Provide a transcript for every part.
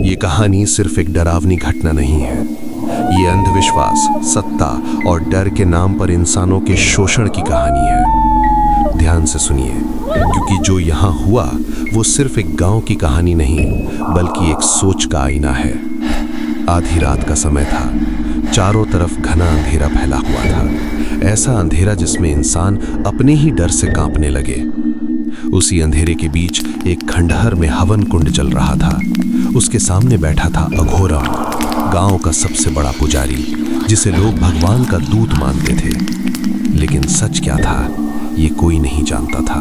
ये कहानी सिर्फ एक डरावनी घटना नहीं है। ये अंधविश्वास, सत्ता और डर के नाम पर इंसानों के शोषण की कहानी है। ध्यान से सुनिए, क्योंकि जो यहाँ हुआ वो सिर्फ एक गांव की कहानी नहीं, बल्कि एक सोच का आईना है। आधी रात का समय था। चारों तरफ घना अंधेरा फैला हुआ था, ऐसा अंधेरा जिसमें इंसान अपने ही डर से कांपने लगे। उसी अंधेरे के बीच एक खंडहर में हवन कुंड चल रहा था। उसके सामने बैठा था अघोरम, गांव का सबसे बड़ा पुजारी, जिसे लोग भगवान का दूत मानते थे। लेकिन सच क्या था, ये कोई नहीं जानता था।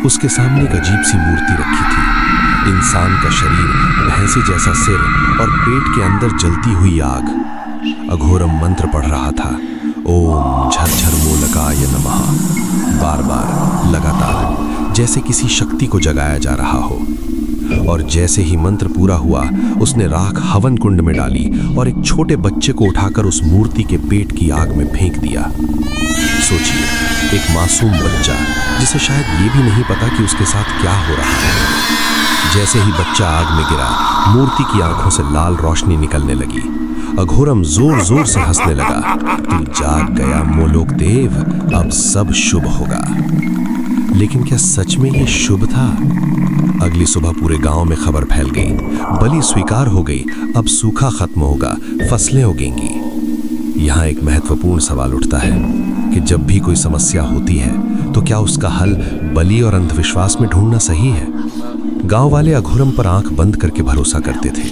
उसके सामने एक अजीब सी मूर्ति रखी थी। इंसान का शरीर, भैंसे जैसा सिर और पेट के अंदर जलती हुई आग। अघोरम मंत्र पढ़ रहा था, ओम झरझर मोलकाय नमः, बार बार लगातार, जैसे किसी शक्ति को जगाया जा रहा हो। और जैसे ही मंत्र पूरा हुआ, उसने राख हवन कुंड में डाली और एक छोटे बच्चे को उठाकर उस मूर्ति के पेट की आग में फेंक दिया। सोचिए, एक मासूम बच्चा जिसे शायद ये भी नहीं पता कि उसके साथ क्या हो रहा है। जैसे ही बच्चा आग में गिरा, मूर्ति की आंखों से लाल रोशनी निकलने लगी। अघोरम जोर जोर से हंसने लगा, तू जाग गया मोलोक देव, अब सब शुभ होगा। लेकिन क्या सच में ये शुभ था? अगली सुबह पूरे गांव में खबर फैल गई, बलि स्वीकार हो गई, अब सूखा खत्म होगा, फसलें उगेंगी। यहाँ एक महत्वपूर्ण सवाल उठता है कि जब भी कोई समस्या होती है तो क्या उसका हल बलि और अंधविश्वास में ढूंढना सही है? गांव वाले अघोरम पर आंख बंद करके भरोसा करते थे।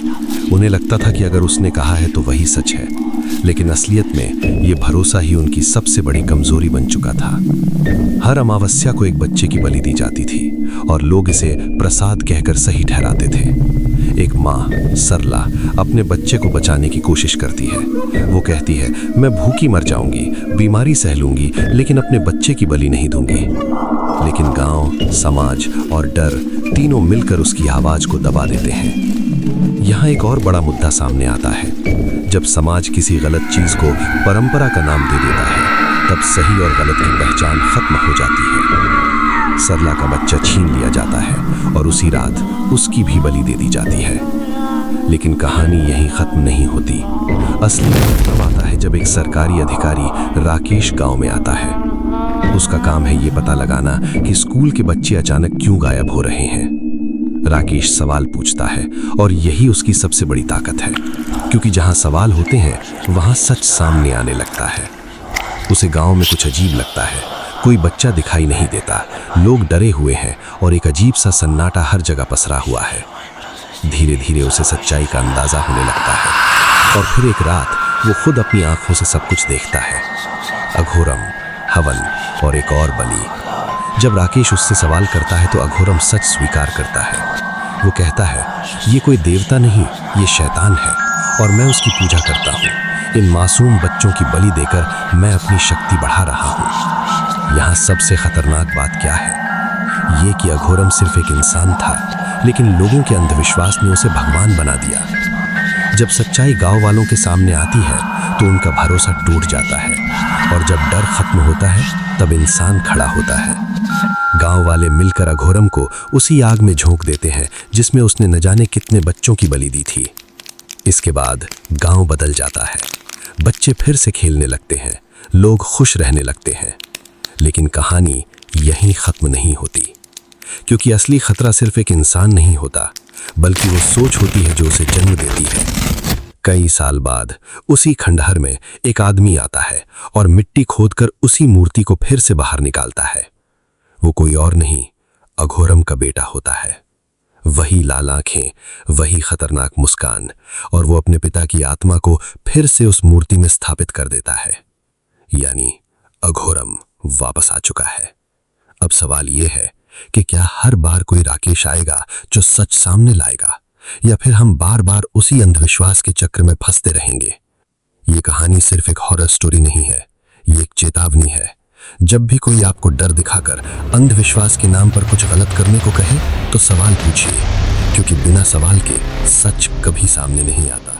उन्हें लगता था कि अगर उसने कहा है तो वही सच है। लेकिन असलियत में ये भरोसा ही उनकी सबसे बड़ी कमजोरी बन चुका था। हर अमावस्या को एक बच्चे की बलि दी जाती थी और लोग इसे प्रसाद कहकर सही ठहराते थे। एक माँ सरला अपने बच्चे को बचाने की कोशिश करती है। वो कहती है, मैं भूखी मर जाऊंगी, बीमारी सह लूंगी, लेकिन अपने बच्चे की बलि नहीं दूंगी। लेकिन गांव, समाज और डर तीनों मिलकर उसकी आवाज को दबा देते हैं। यहाँ एक और बड़ा मुद्दा सामने आता है। जब समाज किसी गलत चीज को परंपरा का नाम दे देता है, तब सही और गलत की पहचान खत्म हो जाती है। सरला का बच्चा छीन लिया जाता है और उसी रात उसकी भी बलि दे दी जाती है। लेकिन कहानी यहीं खत्म नहीं होती। असली तब आता है जब एक सरकारी अधिकारी राकेश गांव में आता है। उसका काम है ये पता लगाना कि स्कूल के बच्चे अचानक क्यों गायब हो रहे हैं। राकेश सवाल पूछता है और यही उसकी सबसे बड़ी ताकत है, क्योंकि जहां सवाल होते हैं वहां सच सामने आने लगता है। उसे गांव में कुछ अजीब लगता है। कोई बच्चा दिखाई नहीं देता, लोग डरे हुए हैं और एक अजीब सा सन्नाटा हर जगह पसरा हुआ है। धीरे धीरे उसे सच्चाई का अंदाजा होने लगता है और फिर एक रात वो खुद अपनी आंखों से सब कुछ देखता है। अघोरम, हवन और एक और बलि। जब राकेश उससे सवाल करता है तो अघोरम सच स्वीकार करता है। वो कहता है, ये कोई देवता नहीं, ये शैतान है और मैं उसकी पूजा करता हूँ। इन मासूम बच्चों की बलि देकर मैं अपनी शक्ति बढ़ा रहा हूँ। यहाँ सबसे खतरनाक बात क्या है, ये कि अघोरम सिर्फ एक इंसान था, लेकिन लोगों के अंधविश्वास ने उसे भगवान बना दिया। जब सच्चाई गांव वालों के सामने आती है तो उनका भरोसा टूट जाता है और जब डर खत्म होता है तब इंसान खड़ा होता है। गांव वाले मिलकर अघोरम को उसी आग में झोंक देते हैं जिसमें उसने न जाने कितने बच्चों की बलि दी थी। इसके बाद गांव बदल जाता है। बच्चे फिर से खेलने लगते हैं, लोग खुश रहने लगते हैं। लेकिन कहानी यहीं खत्म नहीं होती, क्योंकि असली खतरा सिर्फ एक इंसान नहीं होता, बल्कि वो सोच होती है जो उसे जन्म देती है। कई साल बाद उसी खंडहर में एक आदमी आता है और मिट्टी खोदकर उसी मूर्ति को फिर से बाहर निकालता है। वो कोई और नहीं, अघोरम का बेटा होता है। वही लाल आंखें, वही खतरनाक मुस्कान, और वो अपने पिता की आत्मा को फिर से उस मूर्ति में स्थापित कर देता है। यानी अघोरम वापस आ चुका है। अब सवाल ये है कि क्या हर बार कोई राकेश आएगा जो सच सामने लाएगा, या फिर हम बार बार उसी अंधविश्वास के चक्र में फंसते रहेंगे? ये कहानी सिर्फ एक हॉरर स्टोरी नहीं है, ये एक चेतावनी है। जब भी कोई आपको डर दिखाकर अंधविश्वास के नाम पर कुछ गलत करने को कहे तो सवाल पूछिए, क्योंकि बिना सवाल के सच कभी सामने नहीं आता।